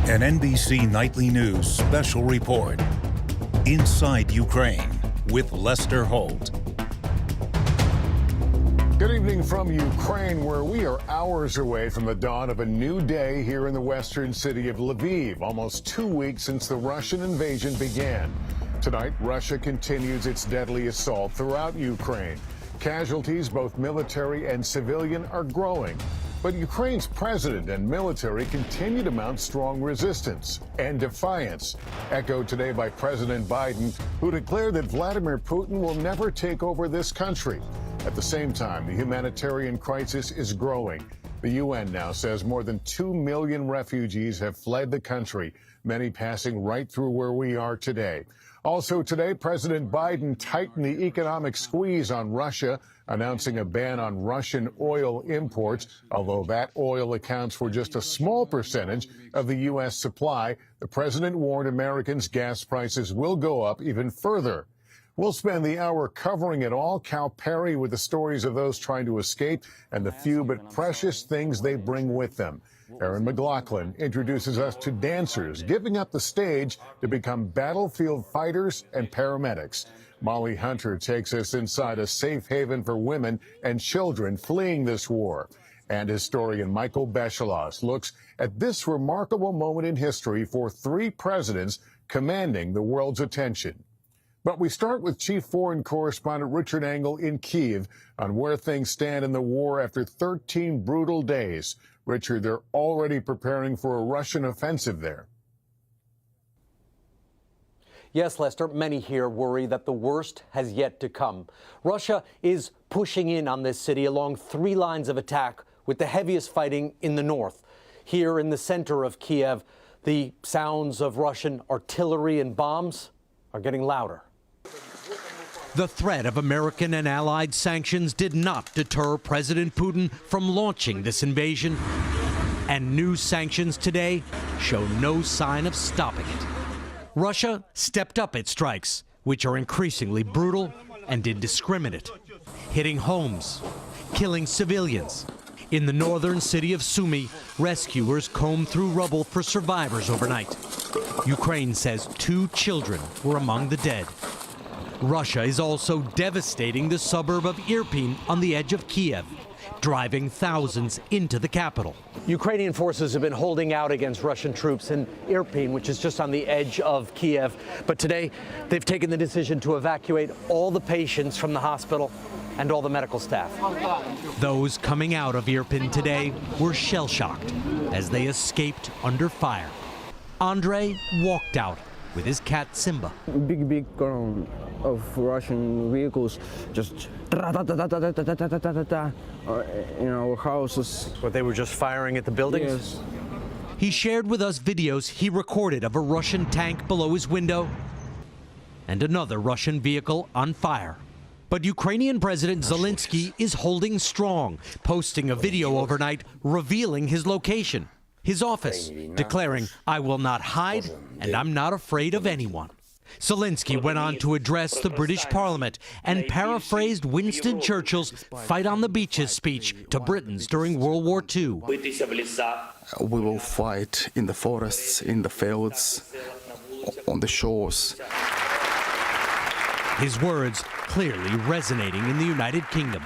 An NBC Nightly News special report. Inside Ukraine with Lester Holt. Good evening from Ukraine, where we are hours away from the dawn of a new day here in the western city of Lviv, almost 2 weeks since the Russian invasion began. Tonight, Russia continues its deadly assault throughout Ukraine. Casualties, both military and civilian, are growing. But Ukraine's president and military continue to mount strong resistance and defiance, echoed today by President Biden, who declared that Vladimir Putin will never take over this country. At the same time, the humanitarian crisis is growing. The UN now says more than 2 million refugees have fled the country, many passing right through where we are today. Also today, President Biden tightened the economic squeeze on Russia, announcing a ban on Russian oil imports. Although that oil accounts for just a small percentage of the U.S. supply, the president warned Americans gas prices will go up even further. We'll spend the hour covering it all. Cal Perry with the stories of those trying to escape and the few but precious things they bring with them. Aaron McLaughlin introduces us to dancers giving up the stage to become battlefield fighters and paramedics. Molly Hunter takes us inside a safe haven for women and children fleeing this war. And historian Michael Beschelos looks at this remarkable moment in history for 3 presidents commanding the world's attention. But we start with Chief Foreign Correspondent Richard Engel in Kyiv on where things stand in the war after 13 brutal days. Richard, they're already preparing for a Russian offensive there. Yes, Lester, many here worry that the worst has yet to come. Russia is pushing in on this city along 3 lines of attack, with the heaviest fighting in the north. Here in the center of Kiev, the sounds of Russian artillery and bombs are getting louder. The threat of American and allied sanctions did not deter President Putin from launching this invasion. And new sanctions today show no sign of stopping it. Russia stepped up its strikes, which are increasingly brutal and indiscriminate, hitting homes, killing civilians. In the northern city of Sumy, rescuers combed through rubble for survivors overnight. Ukraine says 2 children were among the dead. Russia is also devastating the suburb of Irpin on the edge of Kiev, driving thousands into the capital. Ukrainian forces have been holding out against Russian troops in Irpin, which is just on the edge of Kiev. But today, they've taken the decision to evacuate all the patients from the hospital and all the medical staff. Those coming out of Irpin today were shell-shocked as they escaped under fire. Andre walked out with his cat Simba. Big ground of Russian vehicles just in our houses. But they were just firing at the buildings? Yes. He shared with us videos he recorded of a Russian tank below his window and another Russian vehicle on fire. But Ukrainian President Zelensky is holding strong, posting a video overnight revealing his location, his office, declaring, "I will not hide and I'm not afraid of anyone." Zelensky went on to address the British Parliament and paraphrased Winston Churchill's Fight on the Beaches speech to Britons during World War II. We will fight in the forests, in the fields, on the shores. His words clearly resonating in the United Kingdom.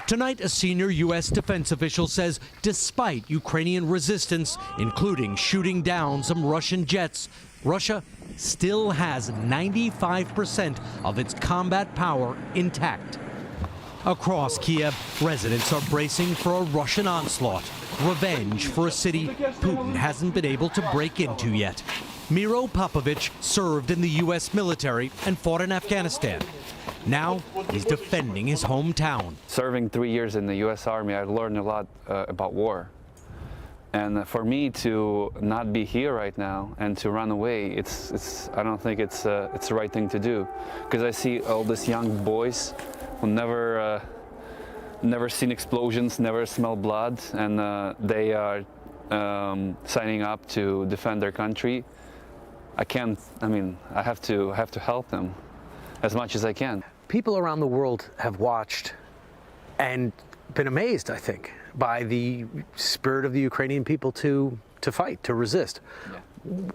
Tonight, a senior U.S. defense official says despite Ukrainian resistance, including shooting down some Russian jets, Russia still has 95% of its combat power intact. Across Kiev, residents are bracing for a Russian onslaught, revenge for a city Putin hasn't been able to break into yet. Miro Popovich served in the U.S. military and fought in Afghanistan. Now he's defending his hometown. Serving 3 years in the U.S. Army, I learned a lot about war. And for me to not be here right now and to run away, I don't think it's the right thing to do. Because I see all these young boys who never seen explosions, never smelled blood, and they are signing up to defend their country. I have to help them as much as I can. People around the world have watched and been amazed, I think, by the spirit of the Ukrainian people to fight, to resist. Yeah.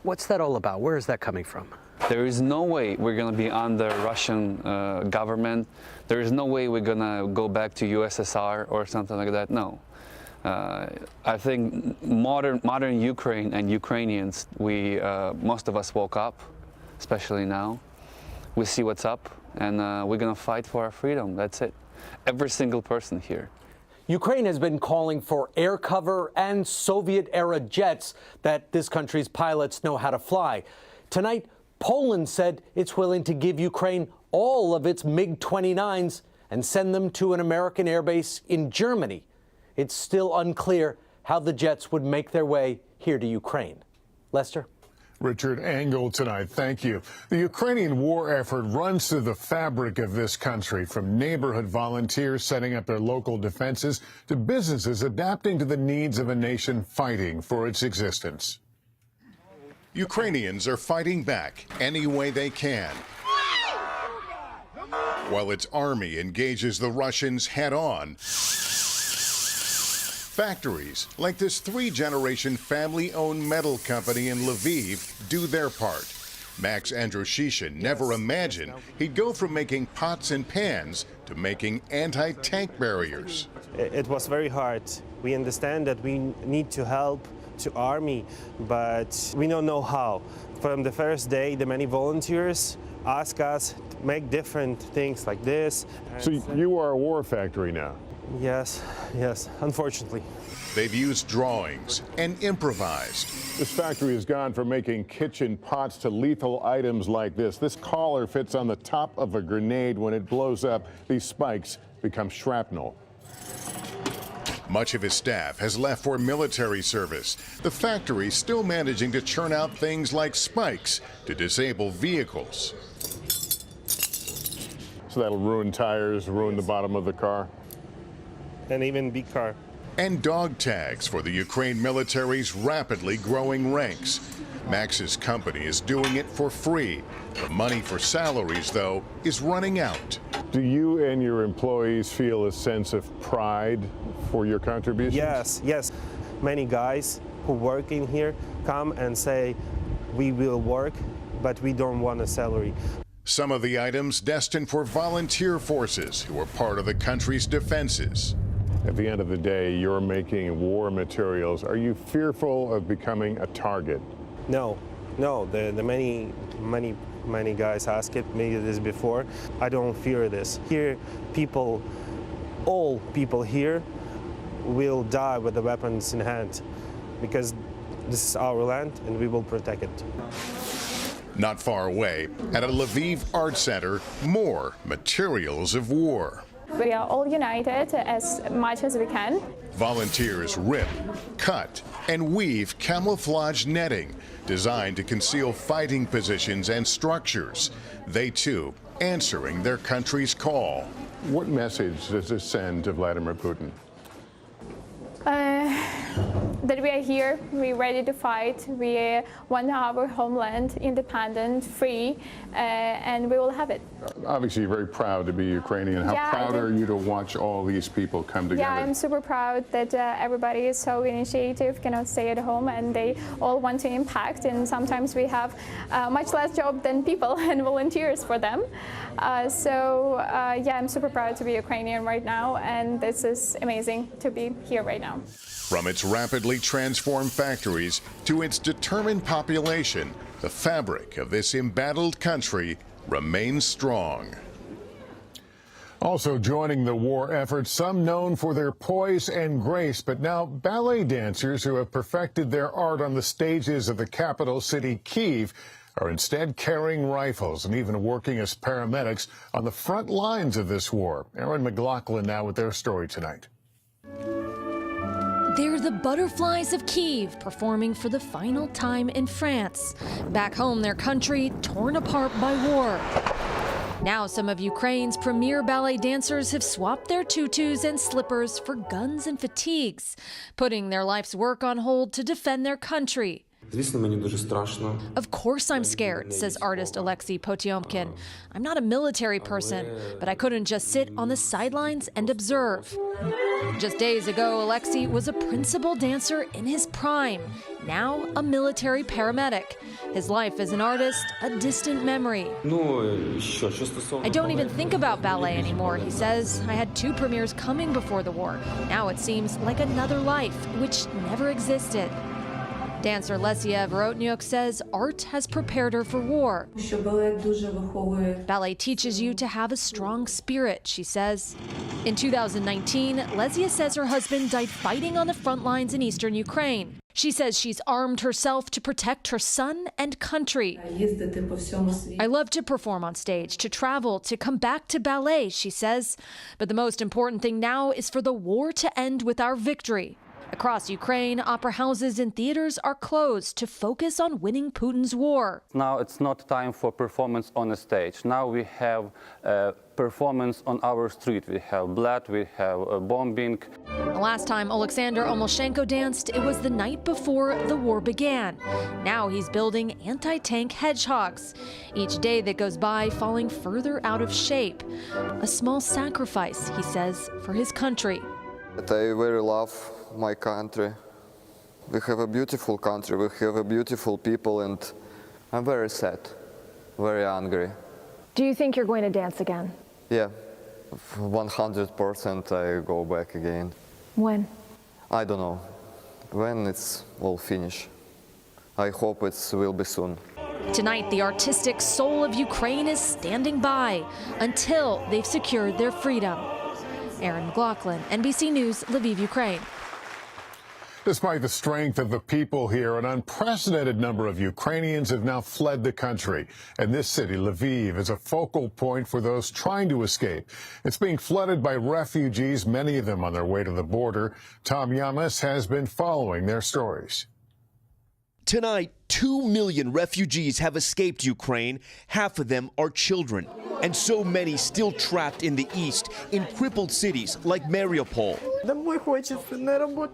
What's that all about? Where is that coming from? There is no way we're going to be under Russian government. There is no way we're going to go back to USSR or something like that. No. I think modern Ukraine and Ukrainians, most of us woke up, especially now. We see what's up, and we're going to fight for our freedom. That's it. Every single person here. Ukraine has been calling for air cover and Soviet-era jets that this country's pilots know how to fly. Tonight, Poland said it's willing to give Ukraine all of its MiG-29s and send them to an American airbase in Germany. It's still unclear how the jets would make their way here to Ukraine. Lester? Richard Engel tonight. Thank you. The Ukrainian war effort runs through the fabric of this country, from neighborhood volunteers setting up their local defenses to businesses adapting to the needs of a nation fighting for its existence. Ukrainians are fighting back any way they can, while its army engages the Russians head-on. Factories like this three-generation family-owned metal company in Lviv do their part. Max Androshishin never imagined he'd go from making pots and pans to making anti-tank barriers. It was very hard. We understand that we need to help to army, but we don't know how. From the first day, the many volunteers ask us to make different things like this. So you are a war factory now? Yes, unfortunately. They've used drawings and improvised. This factory has gone from making kitchen pots to lethal items like this. This collar fits on the top of a grenade. When it blows up, these spikes become shrapnel. Much of his staff has left for military service. The factory still managing to churn out things like spikes to disable vehicles. So that'll ruin tires, ruin the bottom of the car? And even big car. And dog tags for the Ukraine military's rapidly growing ranks. Max's company is doing it for free. The money for salaries, though, is running out. Do you and your employees feel a sense of pride for your contributions? Yes. Many guys who work in here come and say, we will work, but we don't want a salary. Some of the items destined for volunteer forces who are part of the country's defenses. At the end of the day, you're making war materials. Are you fearful of becoming a target? No. The many guys ask me this before. I don't fear this. Here, all people here will die with the weapons in hand, because this is our land and we will protect it. Not far away, at a Lviv art center, more materials of war. We are all united as much as we can. Volunteers rip, cut, and weave camouflage netting designed to conceal fighting positions and structures. They, too, answering their country's call. What message does this send to Vladimir Putin? That we are here, we're ready to fight, we want our homeland independent, free, and we will have it. Obviously, you're very proud to be Ukrainian. How proud are you to watch all these people come together? Yeah, I'm super proud that everybody is so initiative, cannot stay at home, and they all want to impact, and sometimes we have much less job than people and volunteers for them. Yeah, I'm super proud to be Ukrainian right now, and this is amazing to be here right now. From its rapidly transformed factories to its determined population, the fabric of this embattled country remains strong. Also joining the war effort, some known for their poise and grace, but now ballet dancers who have perfected their art on the stages of the capital city, Kyiv, are instead carrying rifles and even working as paramedics on the front lines of this war. Aaron McLaughlin now with their story tonight. They're the Butterflies of Kyiv, performing for the final time in France. Back home, their country torn apart by war. Now some of Ukraine's premier ballet dancers have swapped their tutus and slippers for guns and fatigues, putting their life's work on hold to defend their country. Of course I'm scared, says artist Alexei Potyomkin. I'm not a military person, but I couldn't just sit on the sidelines and observe. Just days ago, Alexei was a principal dancer in his prime, now a military paramedic. His life as an artist, a distant memory. I don't even think about ballet anymore, he says. I had 2 premieres coming before the war. Now it seems like another life, which never existed. Dancer Lesia Vorotnyuk says art has prepared her for war. Ballet teaches you to have a strong spirit, she says. In 2019, Lesia says her husband died fighting on the front lines in eastern Ukraine. She says she's armed herself to protect her son and country. I love to perform on stage, to travel, to come back to ballet, she says. But the most important thing now is for the war to end with our victory. Across Ukraine, opera houses and theaters are closed to focus on winning Putin's war. Now it's not time for performance on a stage. Now we have performance on our street. We have blood, we have bombing. The last time Alexander Omelshenko danced, it was the night before the war began. Now he's building anti-tank hedgehogs. Each day that goes by falling further out of shape. A small sacrifice, he says, for his country. I very love my country. We have a beautiful country, we have a beautiful people, and I'm very sad, very angry. Do you think you're going to dance again? Yeah, 100% I go back again. When? I don't know. When it's all finished. I hope it will be soon. Tonight, the artistic soul of Ukraine is standing by until they've secured their freedom. Aaron McLaughlin, NBC News, Lviv, Ukraine. Despite the strength of the people here, an unprecedented number of Ukrainians have now fled the country. And this city, Lviv, is a focal point for those trying to escape. It's being flooded by refugees, many of them on their way to the border. Tom Yamas has been following their stories. Tonight, 2 million refugees have escaped Ukraine. Half of them are children. And so many still trapped in the east, in crippled cities like Mariupol.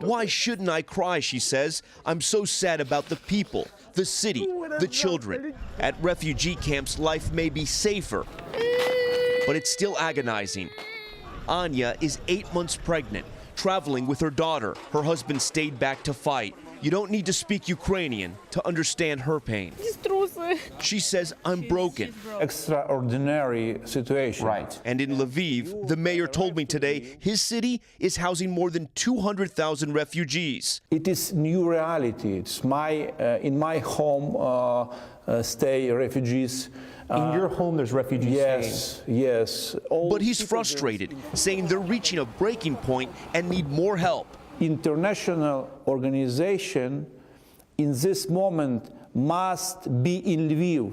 Why shouldn't I cry, she says. I'm so sad about the people, the city, the children. At refugee camps, life may be safer, but it's still agonizing. Anya is 8 months pregnant, traveling with her daughter. Her husband stayed back to fight. You don't need to speak Ukrainian to understand her pain. She says, I'm broken. Extraordinary situation. Right. And in Lviv, the mayor told me today his city is housing more than 200,000 refugees. It is new reality. It's in my home stay refugees. In your home, there's refugees staying? Yes. But he's frustrated, saying they're reaching a breaking point and need more help. International organization in this moment must be in Lviv,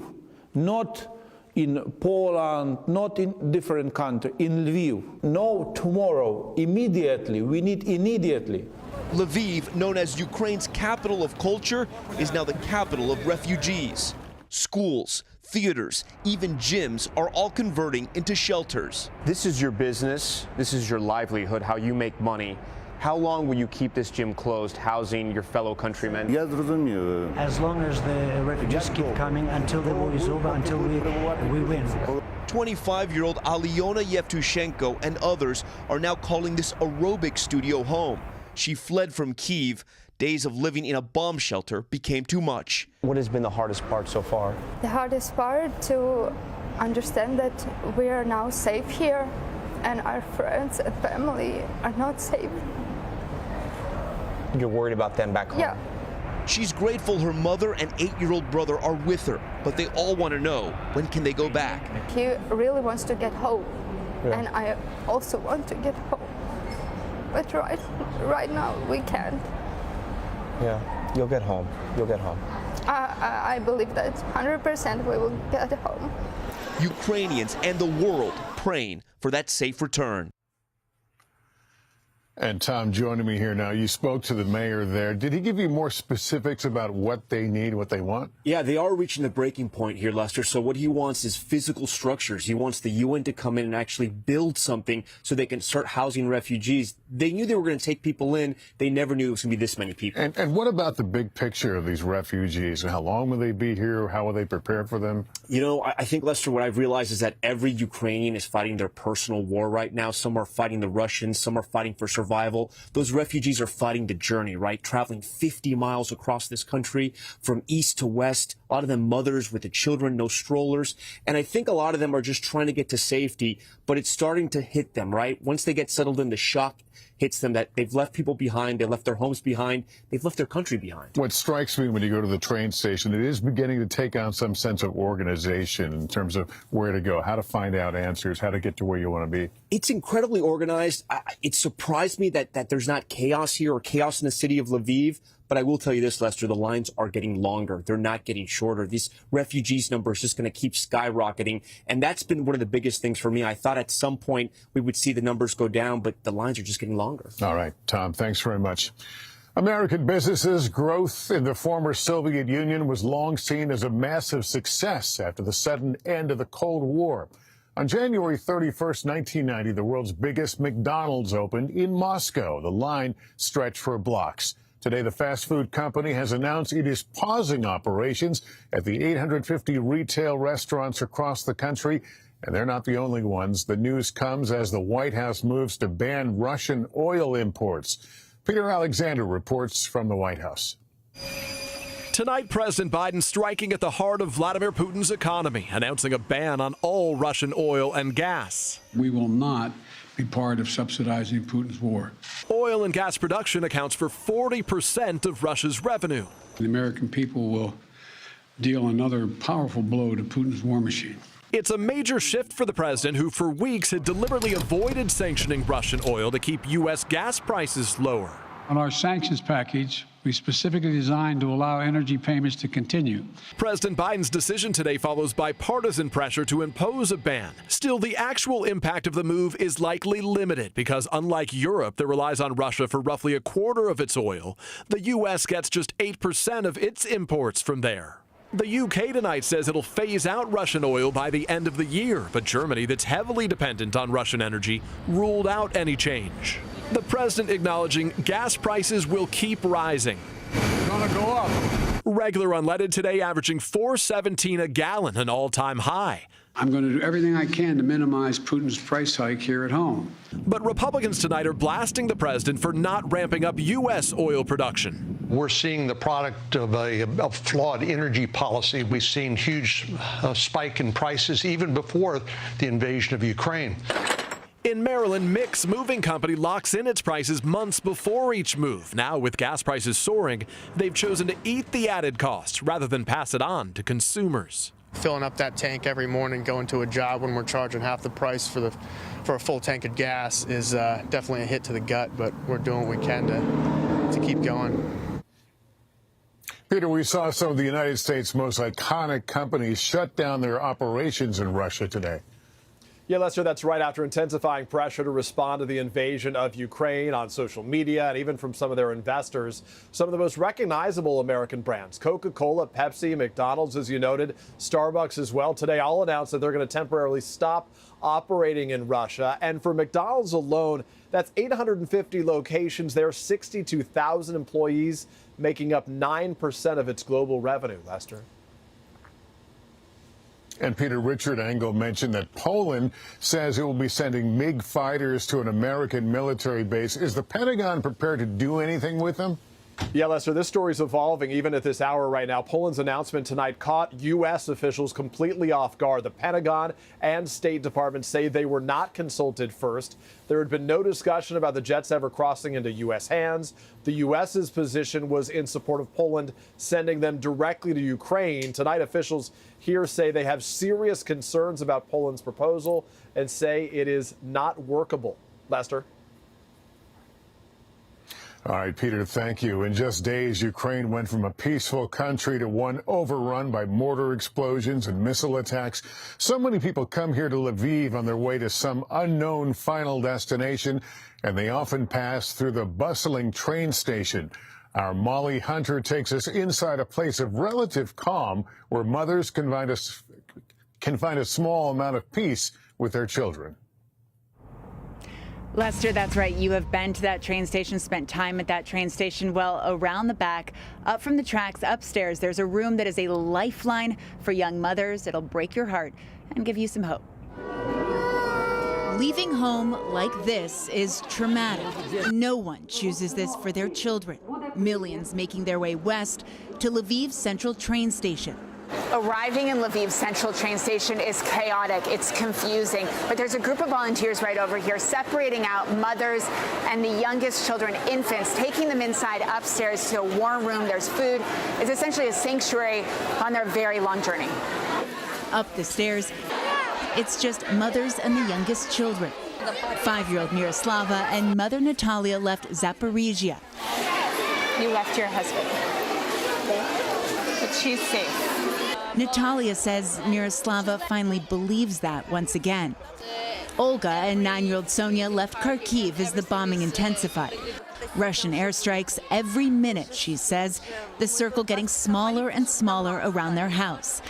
not in Poland, not in different countries, in Lviv. No tomorrow, immediately, we need immediately. Lviv, known as Ukraine's capital of culture, is now the capital of refugees. Schools, theaters, even gyms are all converting into shelters. This is your business, this is your livelihood, how you make money. How long will you keep this gym closed, housing your fellow countrymen? As long as the refugees keep coming, until the war is over, until we win. 25-year-old Alyona Yevtushenko and others are now calling this aerobic studio home. She fled from Kyiv. Days of living in a bomb shelter became too much. What has been the hardest part so far? The hardest part to understand that we are now safe here and our friends and family are not safe. You're worried about them back home? Yeah. She's grateful her mother and 8-year-old brother are with her, but they all want to know, when can they go back? He really wants to get home, and I also want to get home. But right now, we can't. Yeah, you'll get home. You'll get home. I believe that 100% we will get home. Ukrainians and the world praying for that safe return. And Tom, joining me here now, you spoke to the mayor there. Did he give you more specifics about what they need, what they want? Yeah, they are reaching the breaking point here, Lester. So what he wants is physical structures. He wants the UN to come in and actually build something so they can start housing refugees. They knew they were going to take people in. They never knew it was going to be this many people. And what about the big picture of these refugees? How long will they be here? How will they prepare for them? You know, I think, Lester, what I've realized is that every Ukrainian is fighting their personal war right now. Some are fighting the Russians. Some are fighting for survival survival. Those refugees are fighting the journey, right? Traveling 50 miles across this country from east to west. A lot of them mothers with the children, no strollers. And I think a lot of them are just trying to get to safety, but it's starting to hit them, right? Once they get settled in, the shock hits them that they've left people behind, they left their homes behind, they've left their country behind. What strikes me when you go to the train station, it is beginning to take on some sense of organization in terms of where to go, how to find out answers, how to get to where you want to be. It's incredibly organized. It surprised me that there's not chaos here or chaos in the city of Lviv. But I will tell you this, Lester, the lines are getting longer. They're not getting shorter. This refugees number is just going to keep skyrocketing. And that's been one of the biggest things for me. I thought at some point we would see the numbers go down, but the lines are just getting longer. All right, Tom, thanks very much. American businesses' growth in the former Soviet Union was long seen as a massive success after the sudden end of the Cold War. On January 31st, 1990, the world's biggest McDonald's opened in Moscow. The line stretched for blocks. Today, the fast food company has announced it is pausing operations at the 850 retail restaurants across the country, and they're not the only ones. The news comes as the White House moves to ban Russian oil imports. Peter Alexander reports from the White House. Tonight, President Biden striking at the heart of Vladimir Putin's economy, announcing a ban on all Russian oil and gas. We will not be part of subsidizing Putin's war. Oil and gas production accounts for 40% of Russia's revenue. The American people will deal another powerful blow to Putin's war machine. It's a major shift for the president, who for weeks had deliberately avoided sanctioning Russian oil to keep U.S. gas prices lower. On our sanctions package, we specifically designed to allow energy payments to continue. President Biden's decision today follows bipartisan pressure to impose a ban. Still, the actual impact of the move is likely limited because, unlike Europe that relies on Russia for roughly a quarter of its oil, the U.S. gets just 8% of its imports from there. The UK tonight says it'll phase out Russian oil by the end of the year, but Germany, that's heavily dependent on Russian energy, ruled out any change. The president acknowledging gas prices will keep rising. It's gonna go up. Regular unleaded today averaging $4.17 a gallon, an all-time high. I'm going to do everything I can to minimize Putin's price hike here at home. But Republicans tonight are blasting the president for not ramping up U.S. oil production. We're seeing the product of a flawed energy policy. We've seen huge spike in prices even before the invasion of Ukraine. In Maryland, Mc's moving company locks in its prices months before each move. Now, with gas prices soaring, they've chosen to eat the added cost rather than pass it on to consumers. Filling up that tank every morning, going to a job when we're charging half the price for a full tank of gas is definitely a hit to the gut, but we're doing what we can to keep going. Peter, we saw some of the United States' most iconic companies shut down their operations in Russia today. Yeah, Lester, that's right. After intensifying pressure to respond to the invasion of Ukraine on social media and even from some of their investors, some of the most recognizable American brands, Coca-Cola, Pepsi, McDonald's, as you noted, Starbucks as well, today all announced that they're going to temporarily stop operating in Russia. And for McDonald's alone, that's 850 locations there, 62,000 employees, making up 9% of its global revenue, Lester. And Peter, Richard Engel mentioned that Poland says it will be sending MiG fighters to an American military base. Is the Pentagon prepared to do anything with them? Yeah, Lester, this story's evolving even at this hour right now. Poland's announcement tonight caught U.S. officials completely off guard. The Pentagon and State Department say they were not consulted first. There had been no discussion about the jets ever crossing into U.S. hands. The U.S.'s position was in support of Poland, sending them directly to Ukraine. Tonight, officials here say they have serious concerns about Poland's proposal and say it is not workable. Lester? All right, Peter, thank you. In just days, Ukraine went from a peaceful country to one overrun by mortar explosions and missile attacks. So many people come here to Lviv on their way to some unknown final destination, and they often pass through the bustling train station. Our Molly Hunter takes us inside a place of relative calm where mothers can find a small amount of peace with their children. Lester, that's right. You have been to that train station, spent time at that train station. Well, around the back, up from the tracks, upstairs, there's a room that is a lifeline for young mothers. It'll break your heart and give you some hope. Leaving home like this is traumatic. No one chooses this for their children. Millions making their way west to Lviv Central train station. Arriving in Lviv Central train station is chaotic, it's confusing, but there's a group of volunteers right over here separating out mothers and the youngest children, infants, taking them inside upstairs to a warm room. There's food. It's essentially a sanctuary on their very long journey. Up the stairs, it's just mothers and the youngest children. 5-year-old Miroslava and mother Natalia left Zaporizhia. You left your husband, but she's safe. Natalia says Miroslava finally believes that once again. Olga and 9-year-old Sonia left Kharkiv as the bombing intensified. Russian airstrikes every minute, she says, the circle getting smaller and smaller around their house.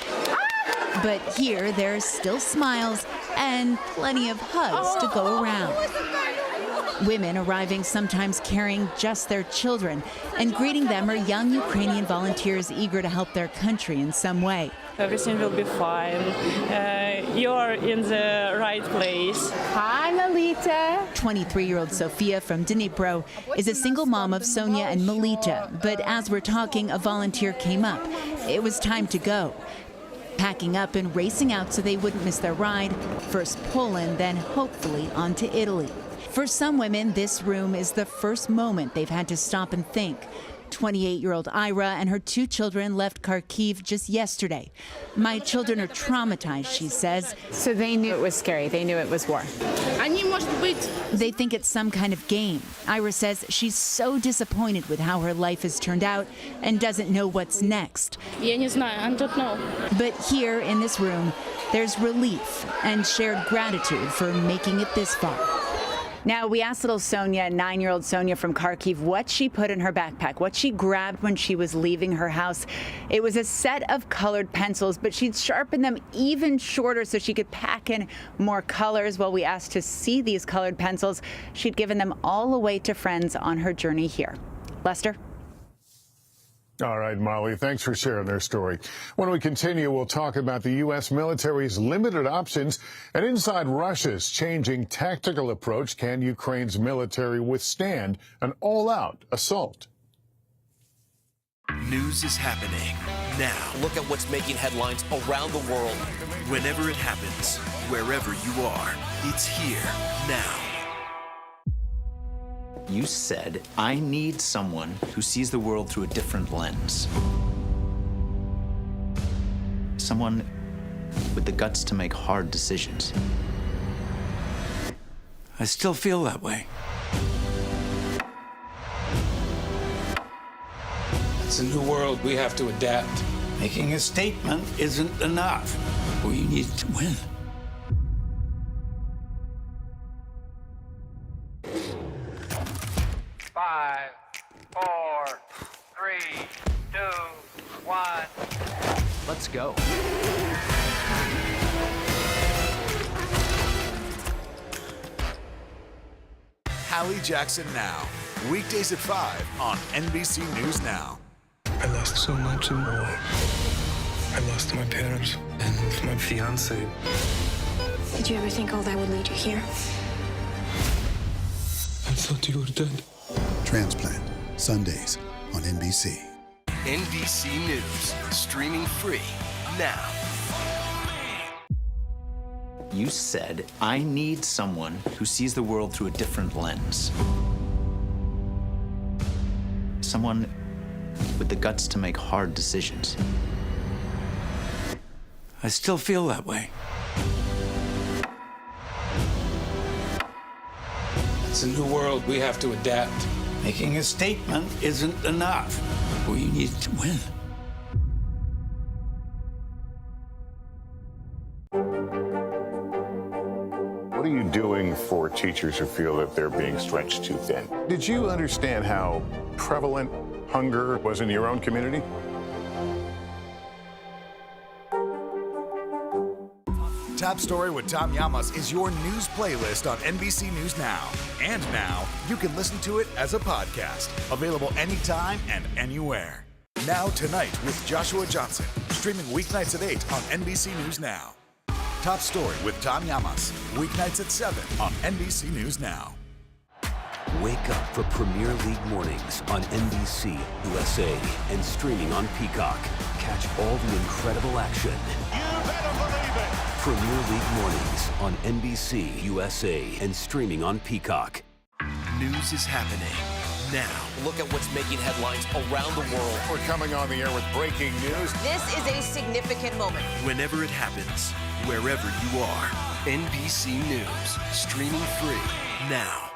But here, there's still smiles and plenty of hugs to go around. Women arriving sometimes carrying just their children, and greeting them are young Ukrainian volunteers eager to help their country in some way. Everything will be fine. You're in the right place. Hi, Melita. 23-year-old Sofia from Dnipro is a single mom of Sonia and Melita. But as we're talking, a volunteer came up. It was time to go. Packing up and racing out so they wouldn't miss their ride. First Poland, then hopefully on to Italy. For some women, this room is the first moment they've had to stop and think. 28-year-old Ira and her 2 children left Kharkiv just yesterday. My children are traumatized, she says. So they knew it was scary. They knew it was war. They think it's some kind of game. Ira says she's so disappointed with how her life has turned out and doesn't know what's next. I don't know. But here in this room, there's relief and shared gratitude for making it this far. Now, we asked little Sonia, 9-year-old Sonia from Kharkiv, what she put in her backpack, what she grabbed when she was leaving her house. It was a set of colored pencils, but she'd sharpened them even shorter so she could pack in more colors. While we asked to see these colored pencils, she'd given them all away to friends on her journey here. Lester? All right, Molly, thanks for sharing their story. When we continue, we'll talk about the U.S. military's limited options and inside Russia's changing tactical approach. Can Ukraine's military withstand an all-out assault? News is happening now. Look at what's making headlines around the world. Whenever it happens, wherever you are, it's here now. You said, I need someone who sees the world through a different lens. Someone with the guts to make hard decisions. I still feel that way. It's a new world. We have to adapt. Making a statement isn't enough. We need to win. Five, 4, 3, 2, 1. Let's go. Hallie Jackson Now. Weekdays at 5 on NBC News Now. I lost so much and more. I lost my parents and my fiance. Did you ever think all that would lead you here? I thought you were dead. Transplant, Sundays on NBC. NBC News, streaming free now. You said, I need someone who sees the world through a different lens. Someone with the guts to make hard decisions. I still feel that way. It's a new world. We have to adapt. Making a statement isn't enough. We need to win. What are you doing for teachers who feel that they're being stretched too thin? Did you understand how prevalent hunger was in your own community? Top Story with Tom Llamas is your news playlist on NBC News Now. And now, you can listen to it as a podcast. Available anytime and anywhere. Now Tonight with Joshua Johnson. Streaming weeknights at 8 on NBC News Now. Top Story with Tom Llamas. Weeknights at 7 on NBC News Now. Wake up for Premier League mornings on NBC USA and streaming on Peacock. Catch all the incredible action. You better believe it. Premier League mornings on NBC USA and streaming on Peacock. News is happening now. Look at what's making headlines around the world. We're coming on the air with breaking news. This is a significant moment. Whenever it happens, wherever you are, NBC News, streaming free now.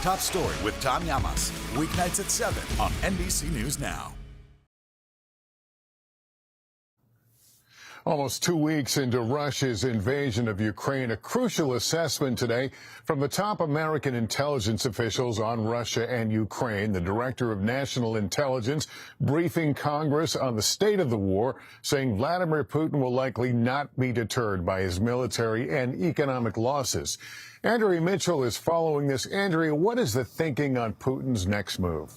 Top Story with Tom Llamas. Weeknights at 7 on NBC News Now. Almost 2 weeks into Russia's invasion of Ukraine, a crucial assessment today from the top American intelligence officials on Russia and Ukraine. The Director of National Intelligence briefing Congress on the state of the war, saying Vladimir Putin will likely not be deterred by his military and economic losses. Andrea Mitchell is following this. Andrea, what is the thinking on Putin's next move?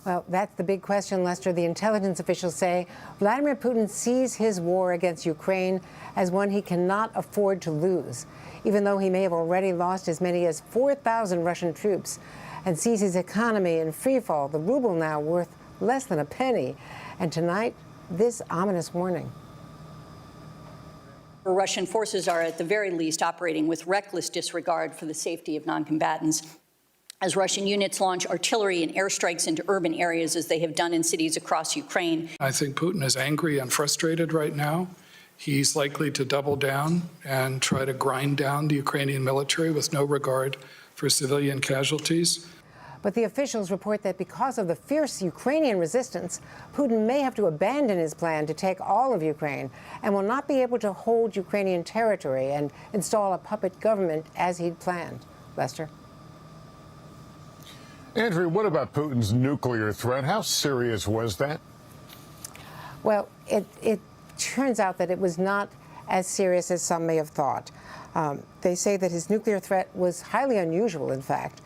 Well, that's the big question, Lester. The intelligence officials say Vladimir Putin sees his war against Ukraine as one he cannot afford to lose, even though he may have already lost as many as 4,000 Russian troops, and sees his economy in free fall, the ruble now worth less than a penny. And tonight, this ominous warning. Russian forces are at the very least operating with reckless disregard for the safety of non-combatants, as Russian units launch artillery and airstrikes into urban areas as they have done in cities across Ukraine. I think Putin is angry and frustrated right now. He's likely to double down and try to grind down the Ukrainian military with no regard for civilian casualties. But the officials report that because of the fierce Ukrainian resistance, Putin may have to abandon his plan to take all of Ukraine and will not be able to hold Ukrainian territory and install a puppet government as he'd planned. Lester? Andrew, what about Putin's nuclear threat? How serious was that? Well, it turns out that it was not as serious as some may have thought. They say that his nuclear threat was highly unusual, in fact.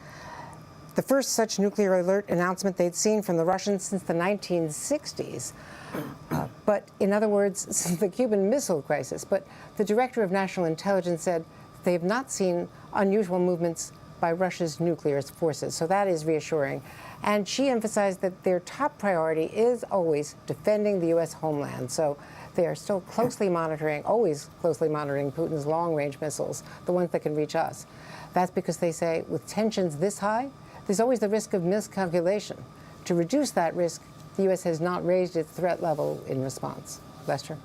The first such nuclear alert announcement they'd seen from the Russians since the 1960s. But in other words, since the Cuban Missile Crisis. But the Director of National Intelligence said they have not seen unusual movements by Russia's nuclear forces. So that is reassuring. And she emphasized that their top priority is always defending the U.S. homeland. So they are still closely monitoring, always closely monitoring Putin's long-range missiles, the ones that can reach us. That's because they say with tensions this high, there's always the risk of miscalculation. To reduce that risk, the U.S. has not raised its threat level in response. Lester?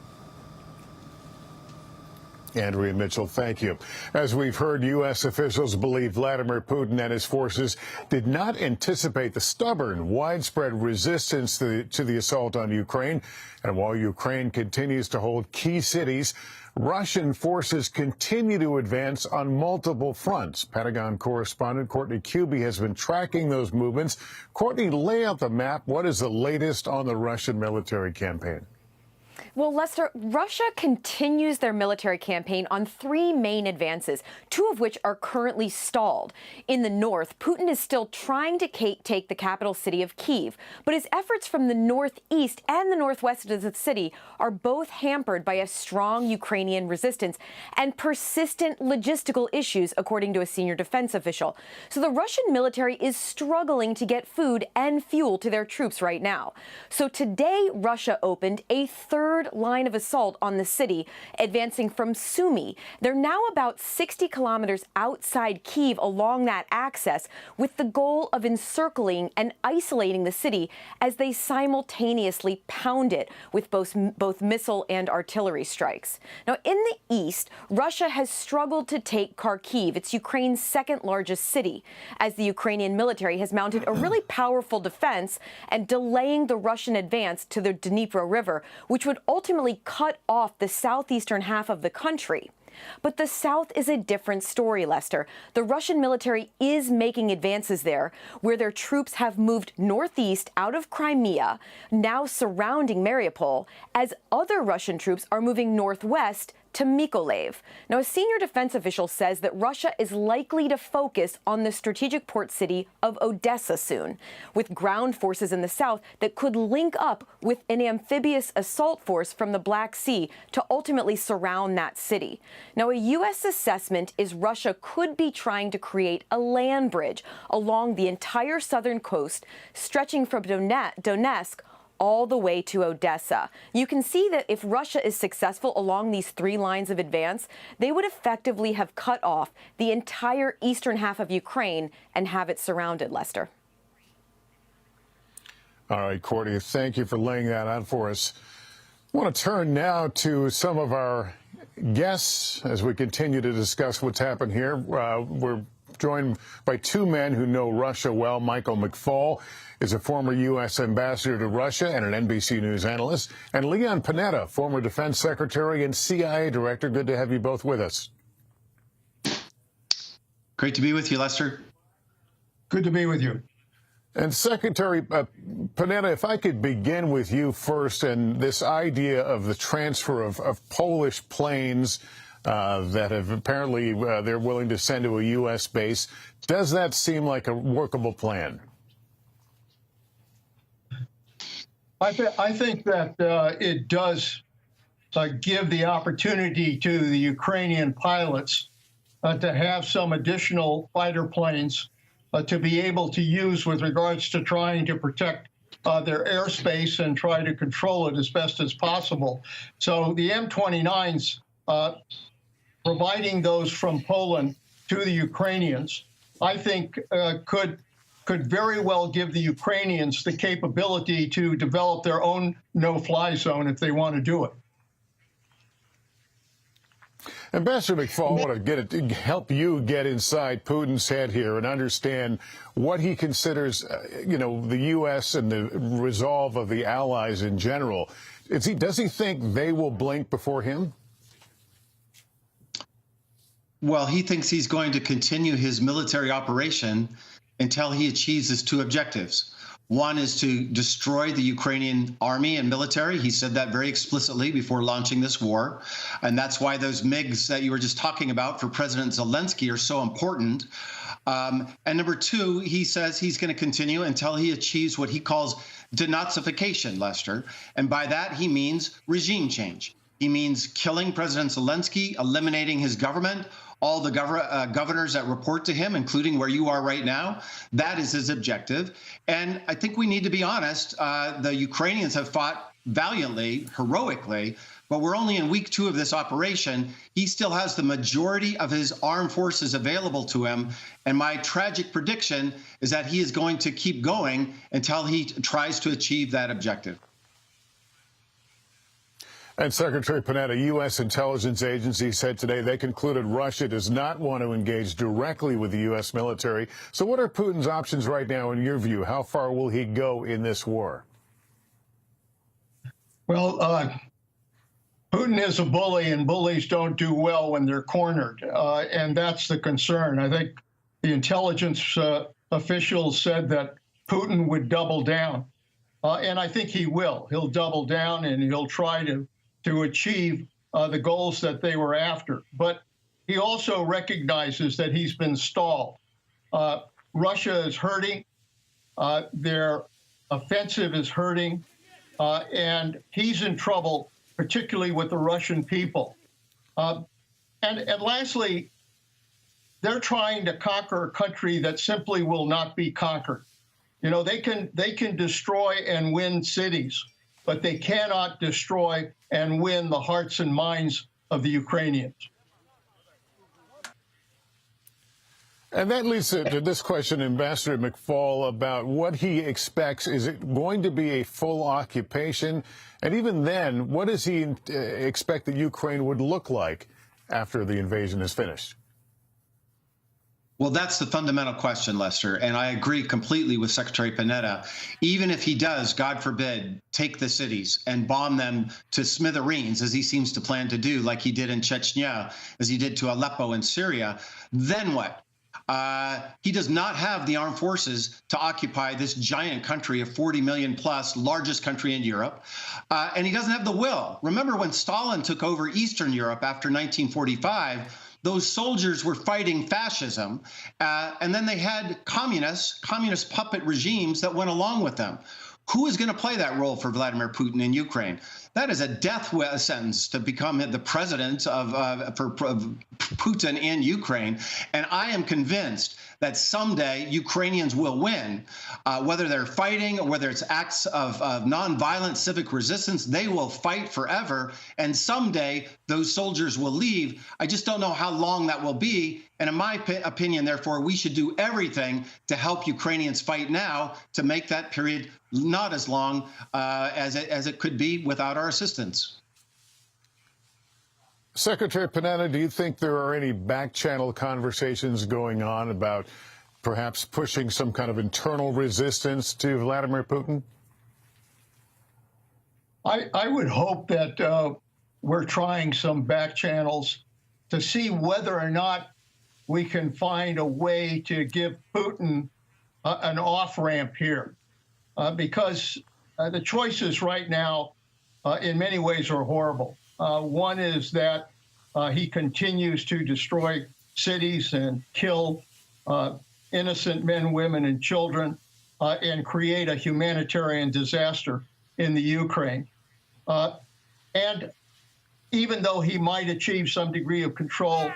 Andrea Mitchell, thank you. As we've heard, U.S. officials believe Vladimir Putin and his forces did not anticipate the stubborn, widespread resistance to the assault on Ukraine. And while Ukraine continues to hold key cities, Russian forces continue to advance on multiple fronts. Pentagon correspondent Courtney Cubie has been tracking those movements. Courtney, lay out the map. What is the latest on the Russian military campaign? Well, Lester, Russia continues their military campaign on three main advances, two of which are currently stalled. In the north, Putin is still trying to take the capital city of Kyiv, but his efforts from the northeast and the northwest of the city are both hampered by a strong Ukrainian resistance and persistent logistical issues, according to a senior defense official. So the Russian military is struggling to get food and fuel to their troops right now. So today, Russia opened a third line of assault on the city, advancing from Sumy. They're now about 60 kilometers outside Kyiv along that axis, with the goal of encircling and isolating the city as they simultaneously pound it with both missile and artillery strikes. Now, in the east, Russia has struggled to take Kharkiv, it's Ukraine's second largest city, as the Ukrainian military has mounted a really powerful defense and delaying the Russian advance to the Dnipro River, which would ultimately cut off the southeastern half of the country. But the south is a different story, Lester. The Russian military is making advances there, where their troops have moved northeast out of Crimea, now surrounding Mariupol, as other Russian troops are moving northwest to Mykolaiv. Now, a senior defense official says that Russia is likely to focus on the strategic port city of Odessa soon, with ground forces in the south that could link up with an amphibious assault force from the Black Sea to ultimately surround that city. Now, a U.S. assessment is Russia could be trying to create a land bridge along the entire southern coast, stretching from Donetsk all the way to Odessa. You can see that if Russia is successful along these three lines of advance, they would effectively have cut off the entire eastern half of Ukraine and have it surrounded, Lester. All right, Courtney, thank you for laying that out for us. I want to turn now to some of our guests as we continue to discuss what's happened here. We're joined by two men who know Russia well. Michael Mcfaul is a former U.S. ambassador to Russia and an NBC News analyst. And Leon Panetta, former defense secretary and CIA director. Good to have you both with us. Great to be with you, Lester. Good to be with you. And Secretary Panetta, if I could begin with you first, and this idea of the transfer of Polish planes that have apparently they're willing to send to a U.S. base. Does that seem like a workable plan? I think that it does give the opportunity to the Ukrainian pilots to have some additional fighter planes to be able to use with regards to trying to protect their airspace and try to control it as best as possible. So the M29s, providing those from Poland to the Ukrainians, I think could very well give the Ukrainians the capability to develop their own no-fly zone if they want to do it. Ambassador Mcfaul, I want to help you get inside Putin's head here and understand what he considers, the U.S. and the resolve of the allies in general. Does he think they will blink before him? Well, he thinks he's going to continue his military operation until he achieves his two objectives. One is to destroy the Ukrainian army and military. He said that very explicitly before launching this war. And that's why those MiGs that you were just talking about for President Zelensky are so important. And number two, he says he's going to continue until he achieves what he calls denazification, Lester. And by that, he means regime change. He means killing President Zelensky, eliminating his government, all the governors that report to him, including where you are right now. That is his objective. And I think we need to be honest. The Ukrainians have fought valiantly, heroically, but we're only in week 2 of this operation. He still has the majority of his armed forces available to him. And my tragic prediction is that he is going to keep going until he tries to achieve that objective. And Secretary Panetta, U.S. intelligence agencies said today they concluded Russia does not want to engage directly with the U.S. military. So what are Putin's options right now, in your view? How far will he go in this war? Well, Putin is a bully, and bullies don't do well when they're cornered. And that's the concern. I think the intelligence officials said that Putin would double down. And I think he will. He'll double down, and he'll try to achieve the goals that they were after. But he also recognizes that he's been stalled. Russia is hurting. Their offensive is hurting. And he's in trouble, particularly with the Russian people. And lastly, they're trying to conquer a country that simply will not be conquered. You know, they can destroy and win cities, but they cannot destroy and win the hearts and minds of the Ukrainians. And that leads to this question, Ambassador Mcfaul, about what he expects. Is it going to be a full occupation? And even then, what does he expect that Ukraine would look like after the invasion is finished? Well, that's the fundamental question, Lester, and I agree completely with Secretary Panetta. Even if he does, God forbid, take the cities and bomb them to smithereens, as he seems to plan to do, like he did in Chechnya, as he did to Aleppo in Syria, then what? He does not have the armed forces to occupy this giant country of 40 million plus, largest country in Europe. And he doesn't have the will. Remember when Stalin took over Eastern Europe after 1945, those soldiers were fighting fascism, and then they had communist puppet regimes that went along with them. Who is going to play that role for Vladimir Putin in Ukraine? That is a death sentence to become the president of Putin in Ukraine. And I am convinced that someday Ukrainians will win. Whether they're fighting or whether it's acts of nonviolent civic resistance, they will fight forever. And someday those soldiers will leave. I just don't know how long that will be. And in my opinion, therefore, we should do everything to help Ukrainians fight now to make that period not as long as it could be without our assistance. Secretary Panetta, do you think there are any back-channel conversations going on about perhaps pushing some kind of internal resistance to Vladimir Putin? I would hope that we're trying some back channels to see whether or not we can find a way to give Putin an off-ramp here, because the choices right now in many ways are horrible. One is that he continues to destroy cities and kill innocent men, women, and children and create a humanitarian disaster in the Ukraine. And even though he might achieve some degree of control,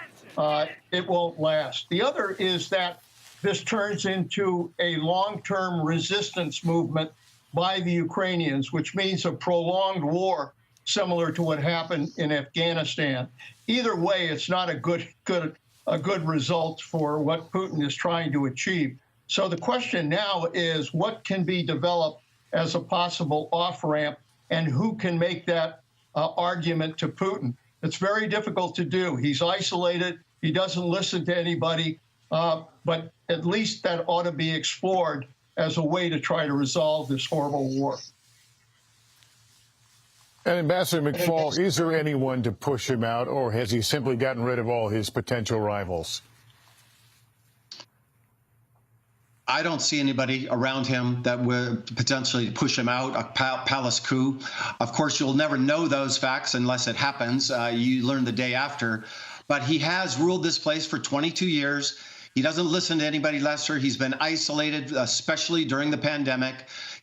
it won't last. The other is that this turns into a long-term resistance movement by the Ukrainians, which means a prolonged war similar to what happened in Afghanistan. Either way, it's not a good result for what Putin is trying to achieve. So the question now is what can be developed as a possible off-ramp, and who can make that argument to Putin? It's very difficult to do. He's isolated. He doesn't listen to anybody, but at least that ought to be explored as a way to try to resolve this horrible war. And Ambassador Mcfaul, is there anyone to push him out, or has he simply gotten rid of all his potential rivals? I don't see anybody around him that would potentially push him out, a palace coup. Of course, you'll never know those facts unless it happens. You learn the day after. But he has ruled this place for 22 years. He doesn't listen to anybody, Lester. He's been isolated, especially during the pandemic.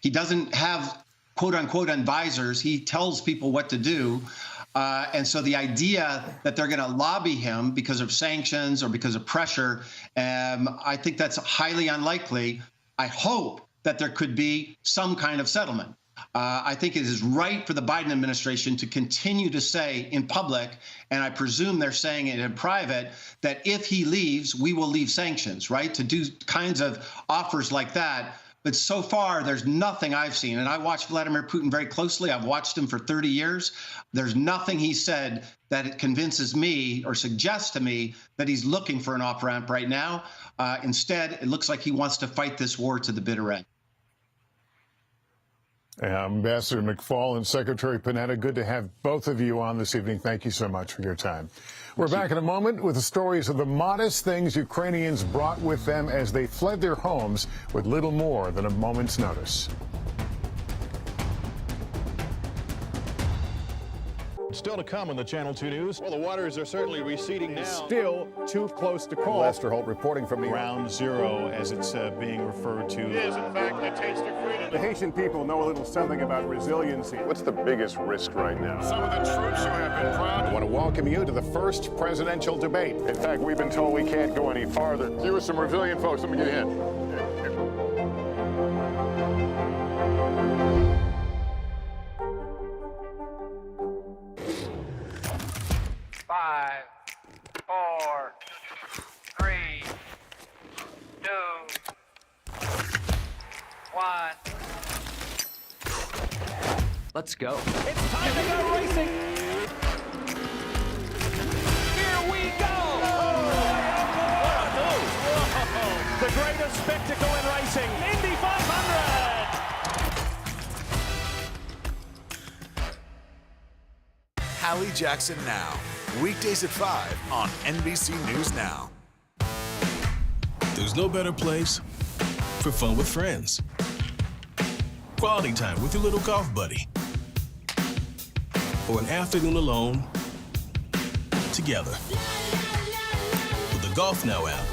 He doesn't have quote-unquote advisors. He tells people what to do. And so the idea that they're going to lobby him because of sanctions or because of pressure, I think that's highly unlikely. I hope that there could be some kind of settlement. I think it is right for the Biden administration to continue to say in public, and I presume they're saying it in private, that if he leaves, we will leave sanctions, right? To do kinds of offers like that. But so far, there's nothing I've seen. And I watched Vladimir Putin very closely. I've watched him for 30 years. There's nothing he said that it convinces me or suggests to me that he's looking for an off-ramp right now. Instead, it looks like he wants to fight this war to the bitter end. Ambassador Mcfaul and Secretary Panetta, good to have both of you on this evening. Thank you so much for your time. We're back in a moment with the stories of the modest things Ukrainians brought with them as they fled their homes with little more than a moment's notice. Still to come on the Channel 2 News. Well, the waters are certainly receding now. Still too close to call. Lester Holt reporting from Ground Zero, as it's being referred to. It is, in fact, a taste of freedom. The Haitian people know a little something about resiliency. What's the biggest risk right now? Some of the troops who have been proud. I want to welcome you to the first presidential debate. In fact, we've been told we can't go any farther. You were some resilient folks. Let me get in. 5, 4, 3, 2, 1. Let's go. It's time to go racing. Here we go. What a move. The greatest spectacle in racing. Indy 500. Hallie Jackson Now, weekdays at 5 on NBC News Now. There's no better place for fun with friends. Quality time with your little golf buddy. Or an afternoon alone together. With the Golf Now app,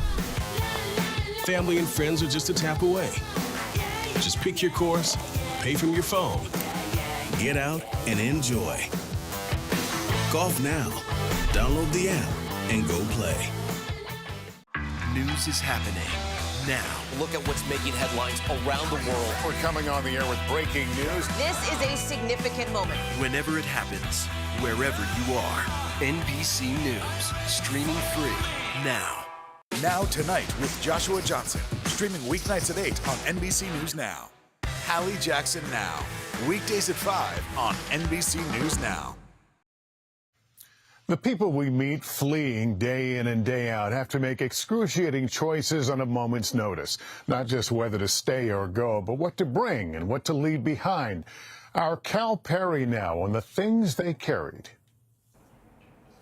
family and friends are just a tap away. Just pick your course, pay from your phone, get out and enjoy. Golf Now. Download the app and go play. News is happening now. Look at what's making headlines around the world. We're coming on the air with breaking news. This is a significant moment. Whenever it happens, wherever you are. NBC News, streaming free now. Now Tonight with Joshua Johnson, streaming weeknights at 8 on NBC News Now. Hallie Jackson Now, weekdays at 5 on NBC News Now. The people we meet fleeing day in and day out have to make excruciating choices on a moment's notice. Not just whether to stay or go, but what to bring and what to leave behind. Our Cal Perry now on the things they carried.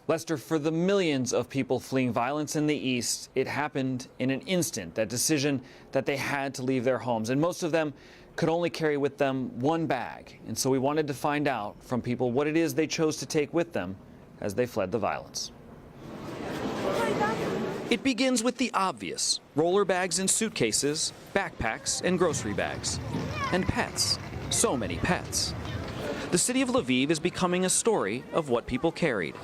Lester, for the millions of people fleeing violence in the East, it happened in an instant, that decision that they had to leave their homes. And most of them could only carry with them one bag. And so we wanted to find out from people what it is they chose to take with them as they fled the violence. It begins with the obvious: roller bags and suitcases, backpacks and grocery bags, and pets. So many pets. The city of Lviv is becoming a story of what people carried.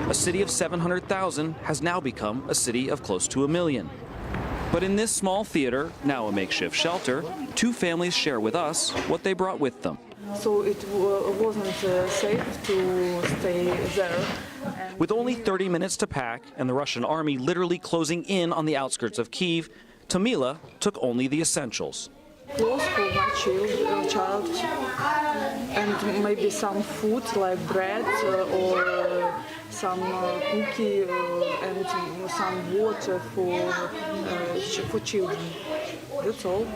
A city of 700,000 has now become a city of close to 1 million. But in this small theater, now a makeshift shelter, two families share with us what they brought with them. So it wasn't safe to stay there. With only 30 minutes to pack and the Russian army literally closing in on the outskirts of Kyiv, Tamila took only the essentials. Clothes for my child, and maybe some food like bread or some cookie and some water for children. That's all.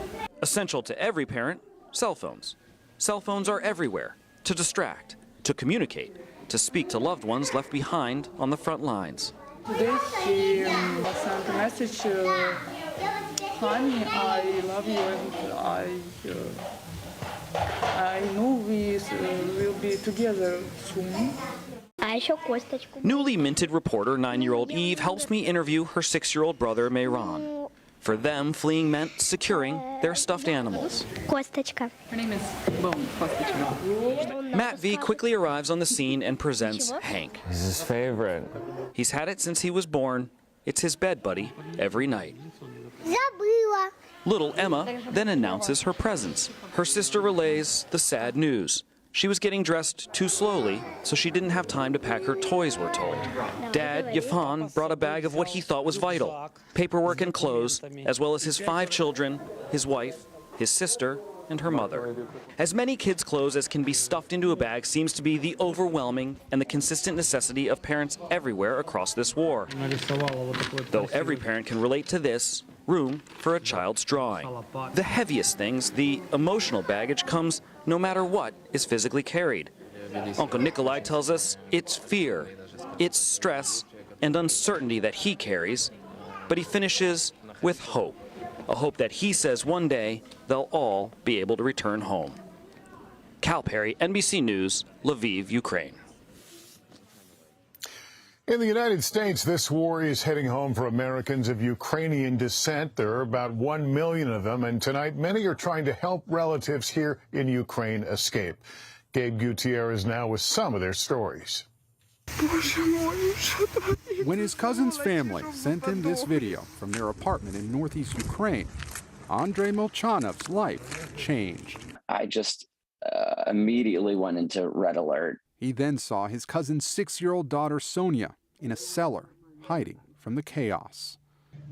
Essential to every parent: cell phones. Cell phones are everywhere, to distract, to communicate, to speak to loved ones left behind on the front lines. Today she sent a message, honey, I love you, and I know we will be together soon. Newly minted reporter 9-year-old Eve helps me interview her 6-year-old brother Meyran. For them, fleeing meant securing their stuffed animals. Her name is Bone. Matt V quickly arrives on the scene and presents Hank. This is his favorite. He's had it since he was born. It's his bed buddy every night. Little Emma then announces her presence. Her sister relays the sad news. She was getting dressed too slowly, so she didn't have time to pack her toys, we're told. Dad, Yafan, brought a bag of what he thought was vital: paperwork and clothes, as well as his 5 children, his wife, his sister, and her mother. As many kids' clothes as can be stuffed into a bag seems to be the overwhelming and the consistent necessity of parents everywhere across this war. Though every parent can relate to this: room for a child's drawing. The heaviest things, the emotional baggage, comes no matter what is physically carried. Uncle Nikolai tells us it's fear, it's stress, and uncertainty that he carries, but he finishes with hope. A hope that he says one day they'll all be able to return home. Cal Perry, NBC News, Lviv, Ukraine. In the United States, this war is heading home for Americans of Ukrainian descent. There are about 1 million of them, and tonight many are trying to help relatives here in Ukraine escape. Gabe Gutierrez now with some of their stories. When his cousin's family sent him this video from their apartment in northeast Ukraine, Andrei Molchanov's life changed. I just immediately went into red alert. He then saw his cousin's 6-year-old daughter Sonia in a cellar, hiding from the chaos.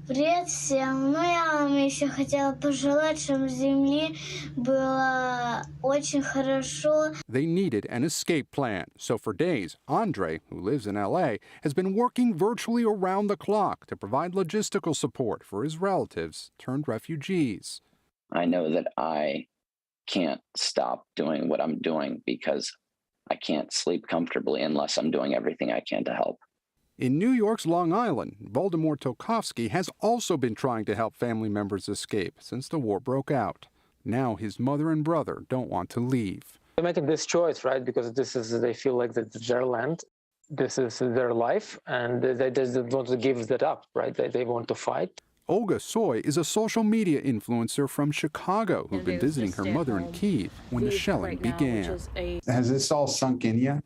Привет всем. Я вам еще хотела пожелать, чтобы в земле было очень хорошо. They needed an escape plan, so for days, Andrei, who lives in LA, has been working virtually around the clock to provide logistical support for his relatives turned refugees. I know that I can't stop doing what I'm doing because I can't sleep comfortably unless I'm doing everything I can to help. In New York's Long Island, Voldemort Tokovsky has also been trying to help family members escape since the war broke out. Now his mother and brother don't want to leave. They're making this choice, right? Because they feel like it's their land. This is their life, and they just don't want to give that up, right? They want to fight. Olga Soy is a social media influencer from Chicago who'd been visiting her mother in Kyiv when the shelling began. Has this all sunk in yet?